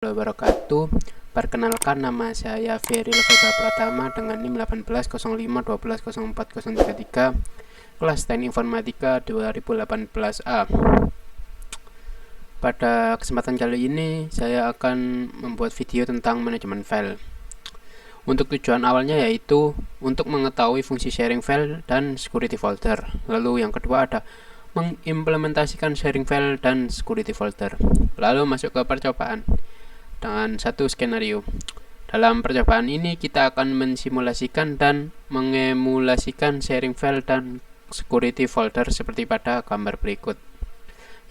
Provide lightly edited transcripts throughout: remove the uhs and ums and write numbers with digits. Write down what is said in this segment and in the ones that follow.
Wabarakatuh. Perkenalkan, nama saya Ferry Levega Pratama dengan NIM 1805120403 kelas Teknik Informatika 2018A. Pada kesempatan kali ini saya akan membuat video tentang manajemen file. Untuk tujuan awalnya yaitu untuk mengetahui fungsi sharing file dan security folder. Lalu yang kedua ada mengimplementasikan sharing file dan security folder. Lalu masuk ke percobaan dengan satu skenario. Dalam percobaan ini kita akan mensimulasikan dan mengemulasikan sharing file dan security folder seperti pada gambar berikut,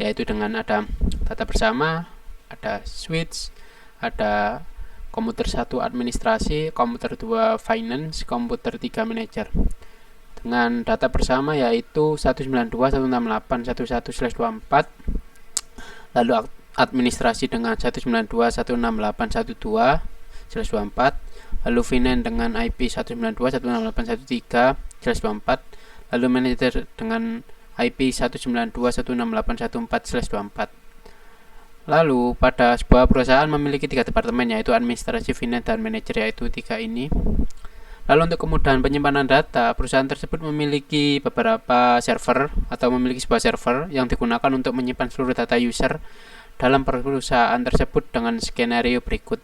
yaitu dengan ada data bersama, ada switch, ada komputer 1 administrasi, komputer 2 finance, komputer 3 manager. Dengan data bersama yaitu 192.168.11/24, lalu administrasi dengan 192.168.12/24, lalu finance dengan IP 192.168.13/24, lalu manager dengan IP 192.168.14/24. Lalu pada sebuah perusahaan memiliki 3 departemen, yaitu administrasi, finance, dan manajer, yaitu 3 ini. Lalu untuk kemudahan penyimpanan data, perusahaan tersebut memiliki beberapa server atau memiliki sebuah server yang digunakan untuk menyimpan seluruh data user dalam perusahaan tersebut dengan skenario berikut,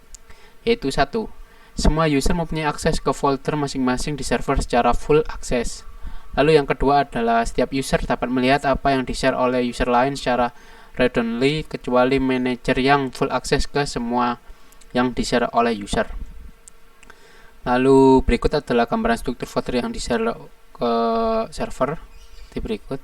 yaitu 1. Semua user mempunyai akses ke folder masing-masing di server secara full akses. Lalu yang kedua adalah setiap user dapat melihat apa yang di-share oleh user lain secara read-only kecuali manager yang full akses ke semua yang di-share oleh user. Lalu berikut adalah gambaran struktur folder yang di-share ke server seperti berikut.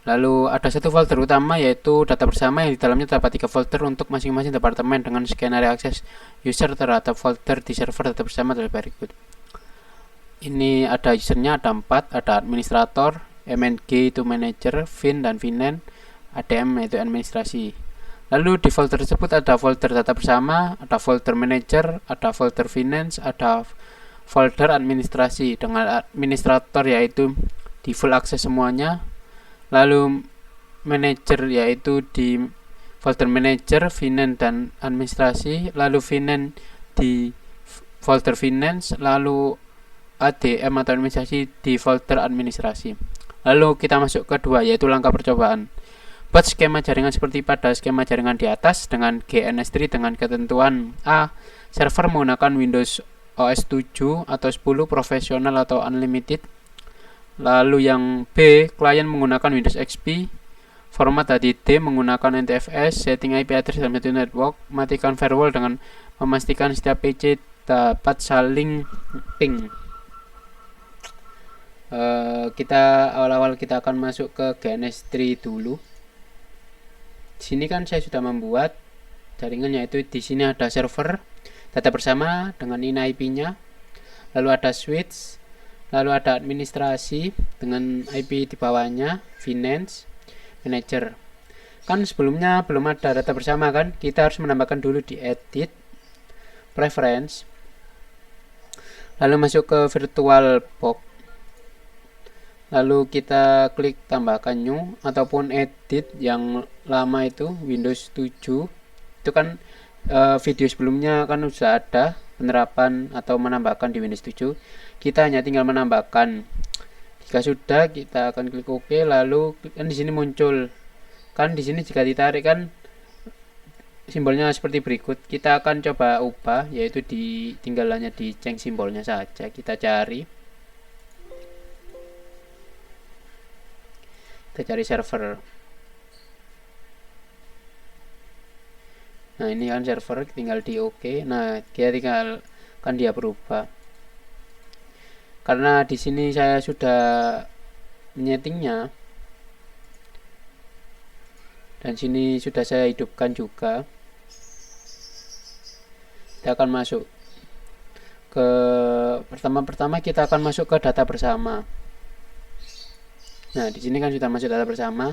Lalu ada satu folder utama yaitu data bersama yang di dalamnya terdapat 3 folder untuk masing-masing departemen dengan skenario akses user terhadap folder di server data bersama adalah berikut. Ini ada usernya, ada 4, ada administrator, MNG itu manager, fin dan finance, ADM itu administrasi. Lalu di folder tersebut ada folder data bersama, ada folder manager, ada folder finance, ada folder administrasi dengan administrator yaitu di full akses semuanya. Lalu manager yaitu di folder manager, finance dan administrasi, lalu finance di folder finance, lalu ADM atau administrasi di folder administrasi. Lalu kita masuk ke 2, yaitu langkah percobaan. Buat skema jaringan seperti pada skema jaringan di atas dengan GNS3 dengan ketentuan A. Server menggunakan Windows OS 7 atau 10 profesional atau unlimited. Lalu yang B, klien menggunakan Windows XP, format HDD menggunakan NTFS, setting IP address dalam satu network, matikan firewall dengan memastikan setiap PC dapat saling ping. Kita awal-awal kita akan masuk ke GNS3 dulu. Di sini kan saya sudah membuat jaringan, yaitu di sini ada server data bersama dengan INI IP-nya, lalu ada switch, lalu ada administrasi dengan IP di bawahnya, finance, manager. Kan sebelumnya belum ada data bersama kan, kita harus menambahkan dulu di edit, preference, lalu masuk ke virtual box, lalu kita klik tambahkan new ataupun edit yang lama itu Windows 7. Itu kan video sebelumnya kan sudah ada penerapan atau menambahkan di Windows 7. Kita hanya tinggal menambahkan. Jika sudah, kita akan klik OK. Lalu kan di sini muncul. Kan di sini jika ditarik kan simbolnya seperti berikut. Kita akan coba ubah, yaitu tinggal hanya diceng simbolnya saja. Kita cari. Kita cari server. Nah, ini kan server, tinggal di OK. Nah, dia tinggal kan dia berubah. Karena di sini saya sudah menyetingnya. Dan sini sudah saya hidupkan juga. Kita akan masuk ke pertama kita akan masuk ke data bersama. Nah, di sini kan sudah masuk data bersama.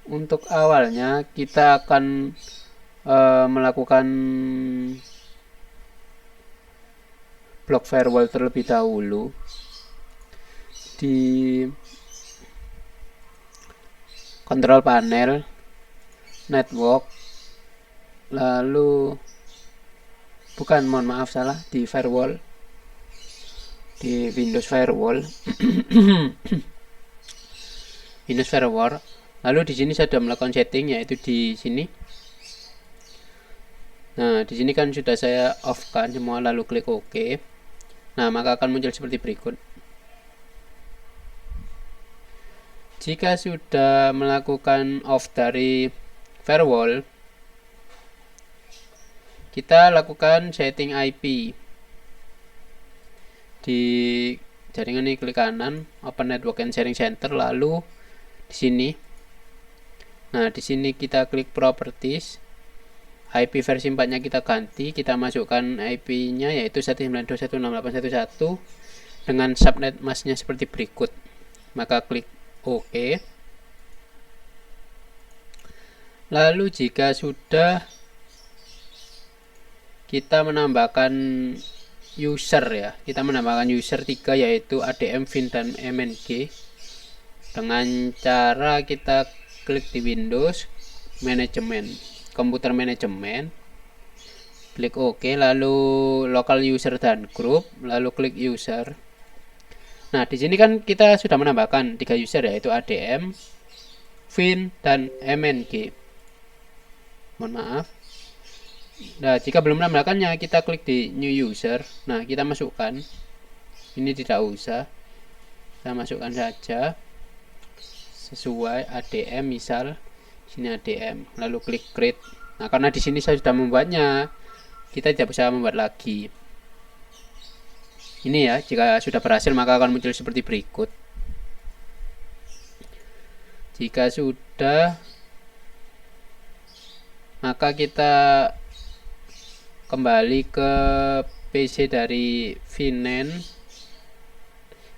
Untuk awalnya kita akan melakukan block firewall terlebih dahulu. Di kontrol panel, network, lalu mohon maaf salah, di firewall, di Windows Firewall. Windows Firewall. Lalu di sini saya sudah melakukan setting, yaitu di sini. Nah, di sini kan sudah saya off kan semua, lalu klik OK. Nah, maka akan muncul seperti berikut. Jika sudah melakukan off dari firewall, kita lakukan setting IP. Di jaringan ini klik kanan, Open Network and Sharing Center, lalu di sini. Nah, di sini kita klik Properties. IP versi 4-nya kita ganti, kita masukkan IP-nya yaitu 192.168.1.1 dengan subnet masknya seperti berikut. Maka klik OK. Lalu jika sudah, kita menambahkan user ya. Kita menambahkan user 3 yaitu ADM, VIN, dan MNG dengan cara kita klik di Windows Manajemen, Komputer Manajemen, klik OK, lalu Local User dan Group, lalu klik User. Nah, di sini kan kita sudah menambahkan 3 user yaitu ADM, VIN, dan MNG. Mohon maaf. Nah, jika belum menambahkannya, kita klik di New User. Nah, kita masukkan. Ini tidak usah. Kita masukkan saja sesuai ADM, misal sini ADM, lalu klik Create. Nah, karena di sini saya sudah membuatnya, kita tidak bisa membuat lagi. Ini ya, jika sudah berhasil maka akan muncul seperti berikut. Jika sudah, maka kita kembali ke PC dari VNAND,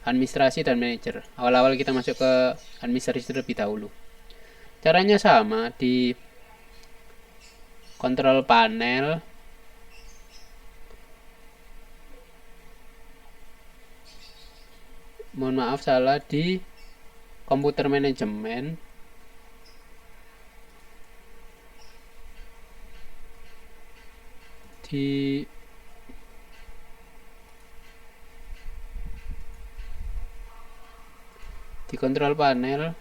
administrasi dan manager. Awal-awal kita masuk ke administrasi terlebih dahulu. Caranya sama, di kontrol panel, mohon maaf salah, di komputer manajemen, di kontrol panel,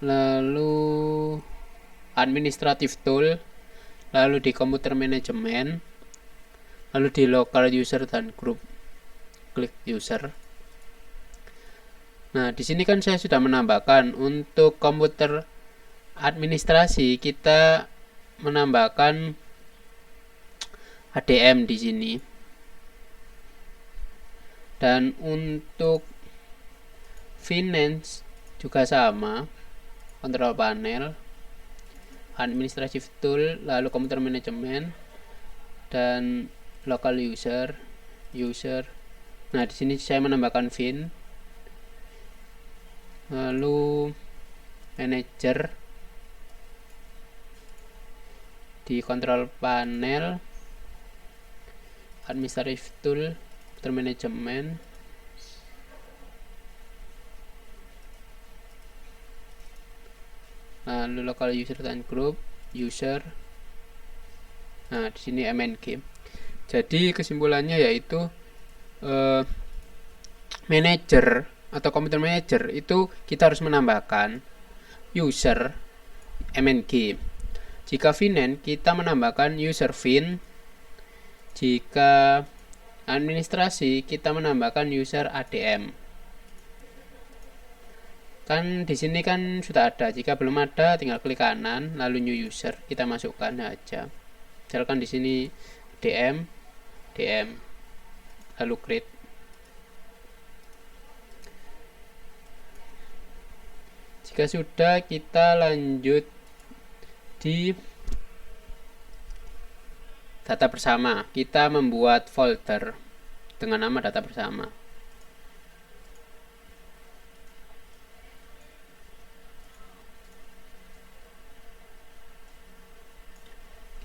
lalu administratif tool, lalu di komputer manajemen, lalu di local user dan group, klik user. Nah, di sini kan saya sudah menambahkan untuk komputer administrasi, kita menambahkan ADM di sini. Dan untuk finance juga sama, kontrol panel, administrative tool, lalu komputer manajemen, dan local user. Nah, di sini saya menambahkan VIN, lalu manager, di kontrol panel, administrative tool, komputer manajemen, lalu local user dan group user. Nah, di sini MNG. Jadi kesimpulannya yaitu manager atau komputer manager itu kita harus menambahkan user MNG. Jika VNAND kita menambahkan user VIN. Jika administrasi kita menambahkan user ADM. Kan di sini kan sudah ada. Jika belum ada, tinggal klik kanan, lalu new user, kita masukkan aja. Misalkan di sini ADM, lalu create. Jika sudah, kita lanjut di data bersama. Kita membuat folder dengan nama data bersama.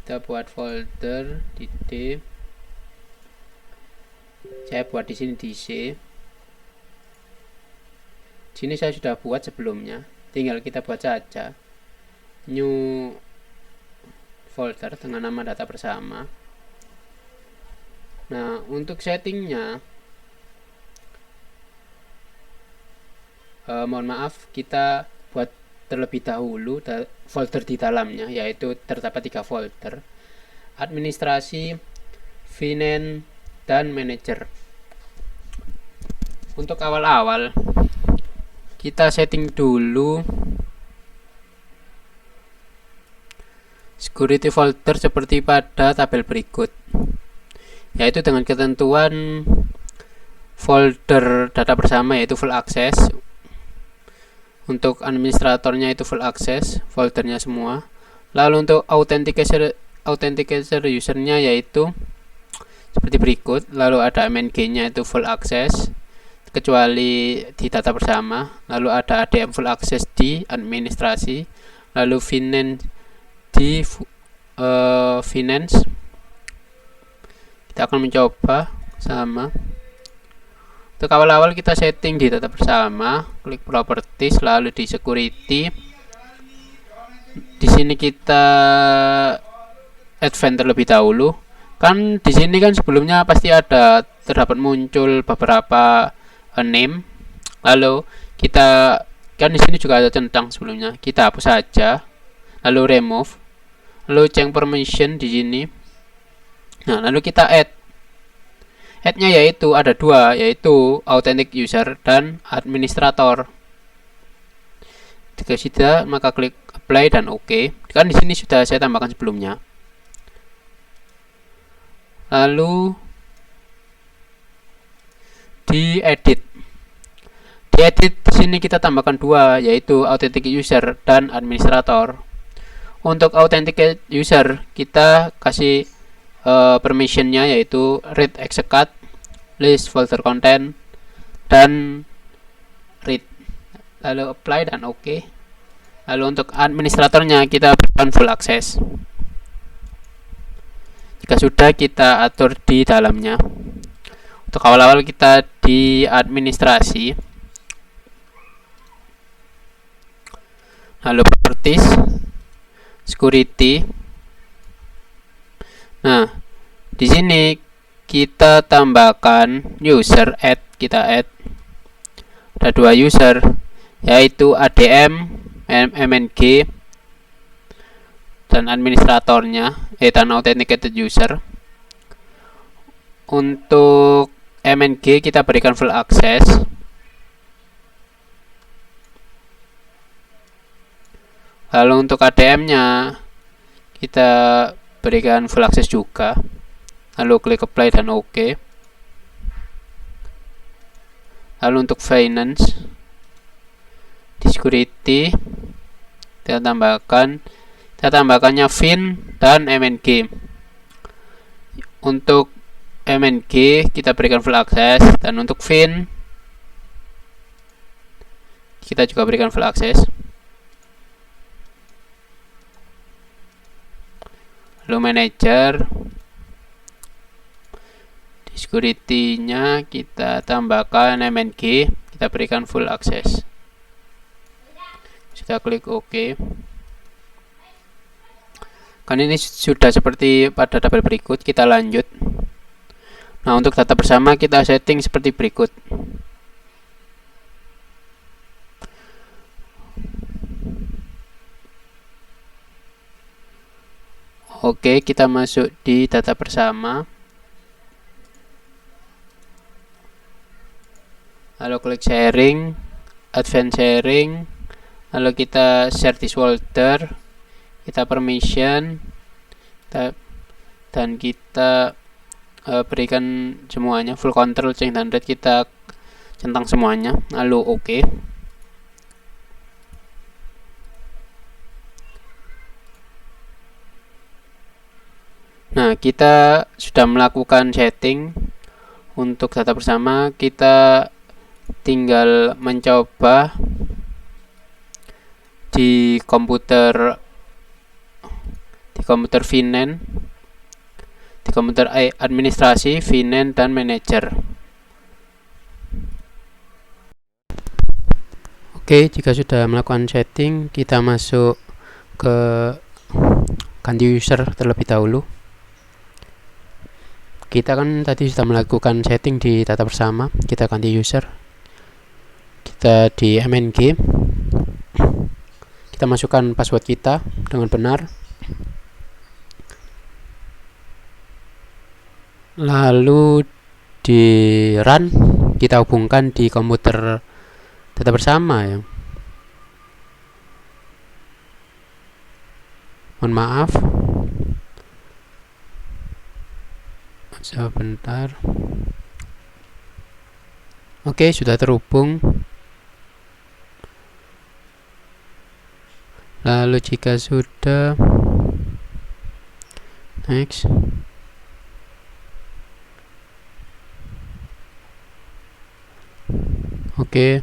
Kita buat folder di D. Saya buat di sini di C. Sini saya sudah buat sebelumnya, tinggal kita buat saja new folder dengan nama data bersama. Nah, untuk settingnya, mohon maaf, kita buat terlebih dahulu folder di dalamnya, yaitu terdapat 3 folder: administrasi, finance, dan manager. Untuk awal-awal kita setting dulu security folder seperti pada tabel berikut, yaitu dengan ketentuan folder data bersama yaitu full access. Untuk administratornya itu full access, foldernya semua. Lalu untuk authenticator usernya yaitu seperti berikut. Lalu ada MNG-nya itu full access kecuali di data bersama. Lalu ada ADM full access di administrasi. Lalu finance di finance. Kita akan mencoba sama. Untuk awal-awal kita setting di data bersama, klik properties, lalu di security. Di sini kita advance terlebih dahulu. Kan di sini kan sebelumnya pasti ada terdapat muncul beberapa name. Lalu kita kan di sini juga ada centang sebelumnya. Kita hapus saja. Lalu remove. Lalu change permission di sini. Nah, lalu kita add-nya yaitu ada 2, yaitu authentic user dan administrator. Jika sudah, maka klik apply dan OK. Kan di sini sudah saya tambahkan sebelumnya. Lalu di edit di sini kita tambahkan 2, yaitu authentic user dan administrator. Untuk authentic user kita kasih permissionnya yaitu read execute, list folder content, dan read. Lalu apply dan OK. Lalu untuk administratornya kita berikan full access. Jika sudah, kita atur di dalamnya. Untuk awal-awal kita di administrasi, lalu properties, security. Nah, di sini kita tambahkan user, kita add ada 2 user, yaitu ADM, MNG, dan administratornya dan authenticated user. Untuk MNG kita berikan full access. Lalu untuk ADM-nya kita berikan full access juga. Lalu klik apply dan OK. Lalu untuk finance, di security kita tambahkannya fin dan MNG. Untuk MNG kita berikan full access, dan untuk fin kita juga berikan full access. Lalu manager, di security-nya kita tambahkan MNG, kita berikan full access. Kita klik OK. Kan ini sudah seperti pada tabel berikut. Kita lanjut. Nah, untuk data bersama kita setting seperti berikut. Oke, kita masuk di data bersama. Lalu klik sharing, advance sharing. Lalu kita share this folder, kita permission, dan kita berikan semuanya full control, change dan read, kita centang semuanya. Lalu OK. Nah, kita sudah melakukan setting untuk data bersama. Kita tinggal mencoba di komputer finance, di komputer administrasi, finance, dan manager. Oke, jika sudah melakukan setting, kita masuk ke ganti user terlebih dahulu. Kita kan tadi sudah melakukan setting di data bersama, kita ganti user. Kita di mng, kita masukkan password kita dengan benar. Lalu di run, kita hubungkan di komputer data bersama ya. Mohon maaf. Sebentar. Oke, sudah terhubung. Lalu jika sudah, next. Oke.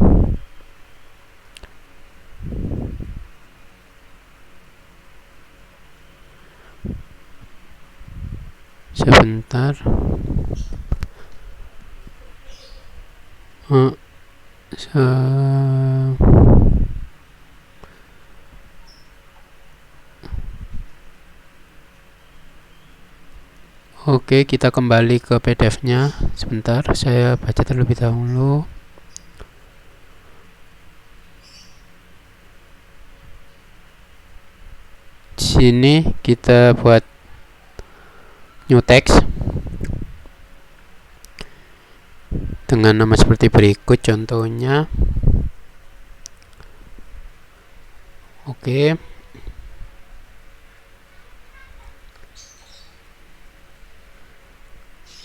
Sebentar. Oke, kita kembali ke PDF-nya. Sebentar, saya baca terlebih dahulu. Di sini kita buat new text dengan nama seperti berikut contohnya. Oke.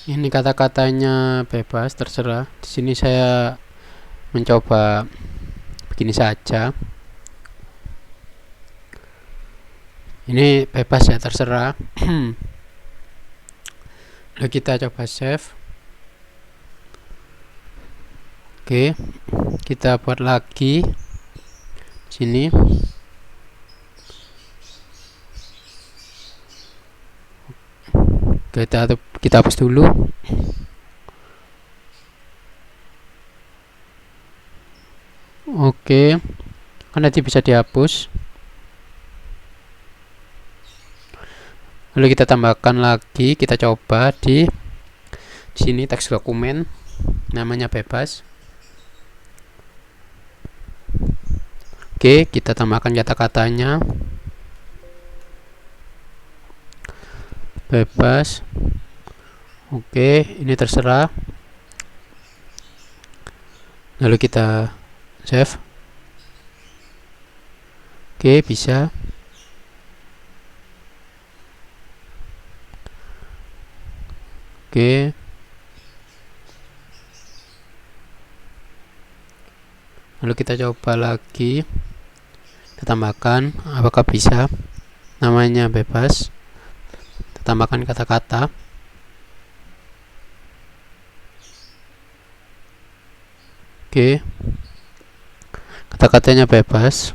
Ini kata-katanya bebas, terserah. Di sini saya mencoba begini saja. Ini bebas ya, terserah. Lalu kita coba save. Oke, kita buat lagi sini. Kita hapus dulu. Oke, kan nanti bisa dihapus. Lalu kita tambahkan lagi, kita coba di sini teks dokumen, namanya bebas. Oke, kita tambahkan kata-katanya bebas. Oke, ini terserah. Lalu kita save. Oke, bisa. Oke. Lalu kita coba lagi. Kita tambahkan apakah bisa. Namanya bebas. Kita tambahkan kata-kata. Oke, kata-katanya bebas.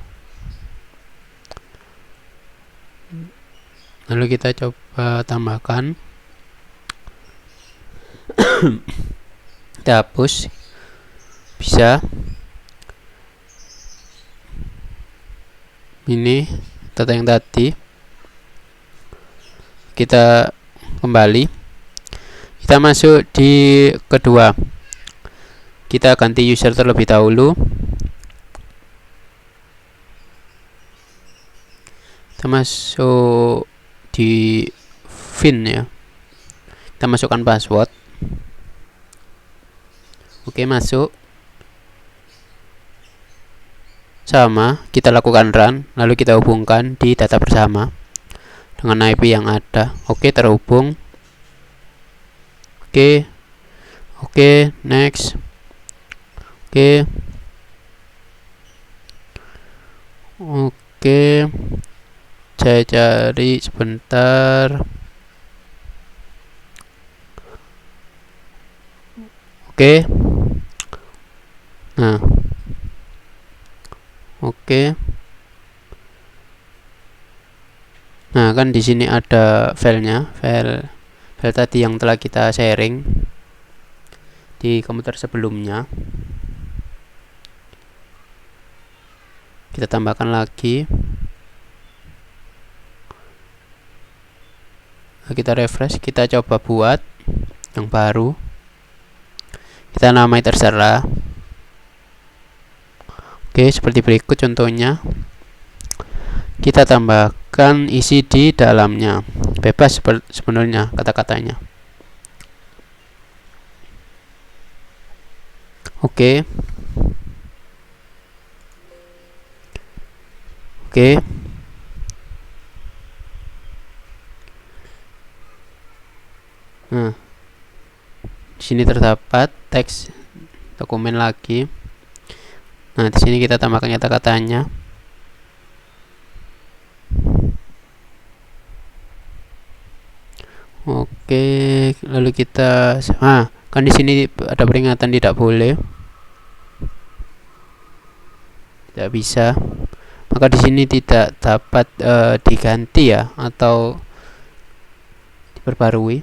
Lalu kita coba tambahkan. Kita hapus. Bisa. Ini data yang tadi. Kita kembali. Kita masuk di kedua. Kita ganti user terlebih dahulu. Kita masuk di fin ya. Kita masukkan password. Oke, masuk. Sama, kita lakukan run, lalu kita hubungkan di data bersama dengan IP yang ada. Oke, terhubung. Oke, next. Oke, saya cari sebentar. Oke, nah, oke, nah kan di sini ada filenya, file tadi yang telah kita sharing di komputer sebelumnya. Kita tambahkan lagi. Kita refresh, kita coba buat yang baru. Kita namai terserah. Oke, seperti berikut contohnya. Kita tambahkan isi di dalamnya. Bebas sebenarnya kata-katanya. Oke. Nah, di sini terdapat teks dokumen lagi. Nah, di sini kita tambahkan kata-katanya. Oke, lalu kita kan di sini ada peringatan tidak boleh. Tidak bisa. Maka di sini tidak dapat diganti ya atau diperbarui.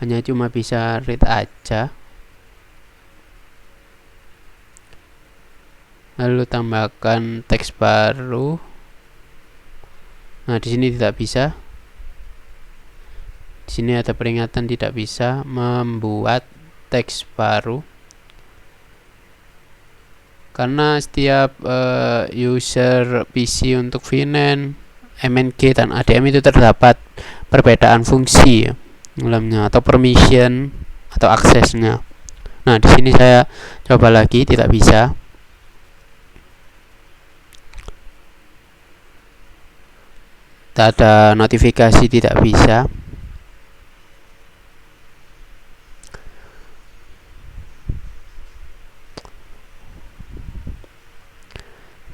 Hanya cuma bisa read aja. Lalu tambahkan teks baru. Nah, di sini tidak bisa. Di sini ada peringatan tidak bisa membuat teks baru. Karena setiap user PC untuk VNAND, MNG dan ADM itu terdapat perbedaan fungsi dalamnya atau permission atau aksesnya. Nah, di sini saya coba lagi, tidak bisa. Tidak ada notifikasi, tidak bisa.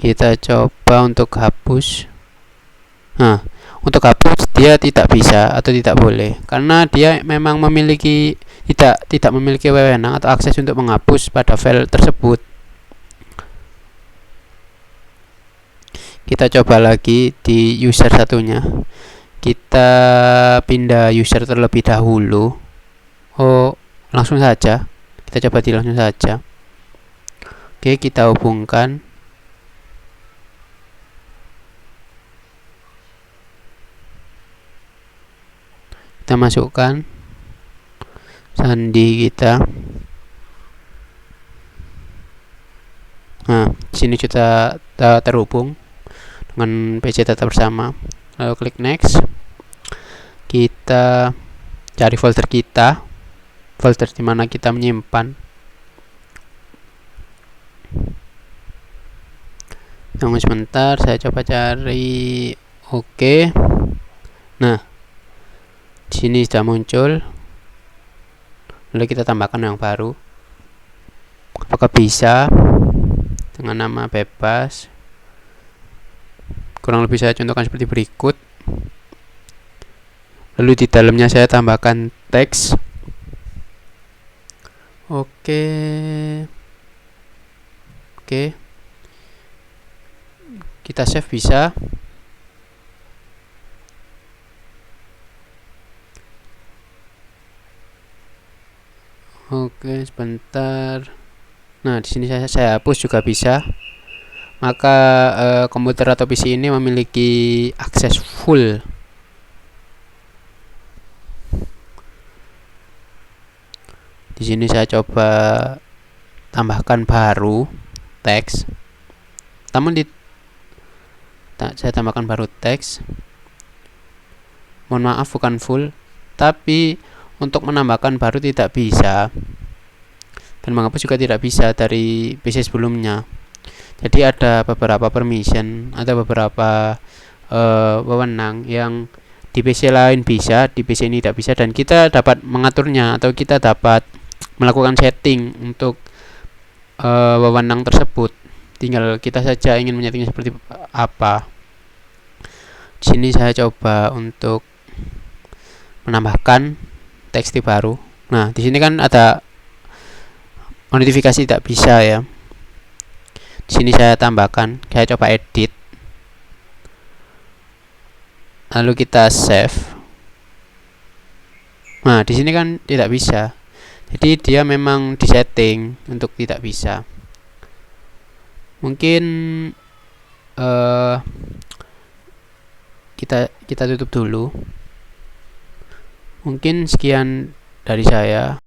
Kita coba untuk hapus. Nah, untuk hapus dia tidak bisa atau tidak boleh karena dia memang memiliki tidak memiliki wewenang atau akses untuk menghapus pada file tersebut. Kita coba lagi di user satunya. Kita pindah user terlebih dahulu. Langsung saja. Kita coba di langsung saja. Oke, kita hubungkan. Kita masukkan sandi kita. Nah, sini kita terhubung dengan PC data bersama. Lalu klik next. Kita cari folder kita, folder di mana kita menyimpan. Tunggu sebentar, saya coba cari. Oke. Nah, di sini sudah muncul. Lalu kita tambahkan yang baru. Apakah bisa dengan nama bebas? Kurang lebih saya contohkan seperti berikut. Lalu di dalamnya saya tambahkan teks. Oke. Kita save bisa. Oke, sebentar. Nah, di sini saya hapus juga bisa. Maka komputer atau PC ini memiliki akses full. Di sini saya coba tambahkan baru teks. Namun saya tambahkan baru teks. Mohon maaf, bukan full, tapi untuk menambahkan baru tidak bisa, dan menghapus juga tidak bisa dari PC sebelumnya. Jadi ada beberapa permission, ada beberapa wewenang yang di PC lain bisa, di PC ini tidak bisa, dan kita dapat mengaturnya atau kita dapat melakukan setting untuk wewenang tersebut. Tinggal kita saja ingin menyetingnya seperti apa. Di sini saya coba untuk menambahkan teks baru. Nah, di sini kan ada notifikasi tidak bisa ya. Di sini saya tambahkan, saya coba edit. Lalu kita save. Nah, di sini kan tidak bisa. Jadi dia memang disetting untuk tidak bisa. Mungkin eh, kita tutup dulu. Mungkin sekian dari saya.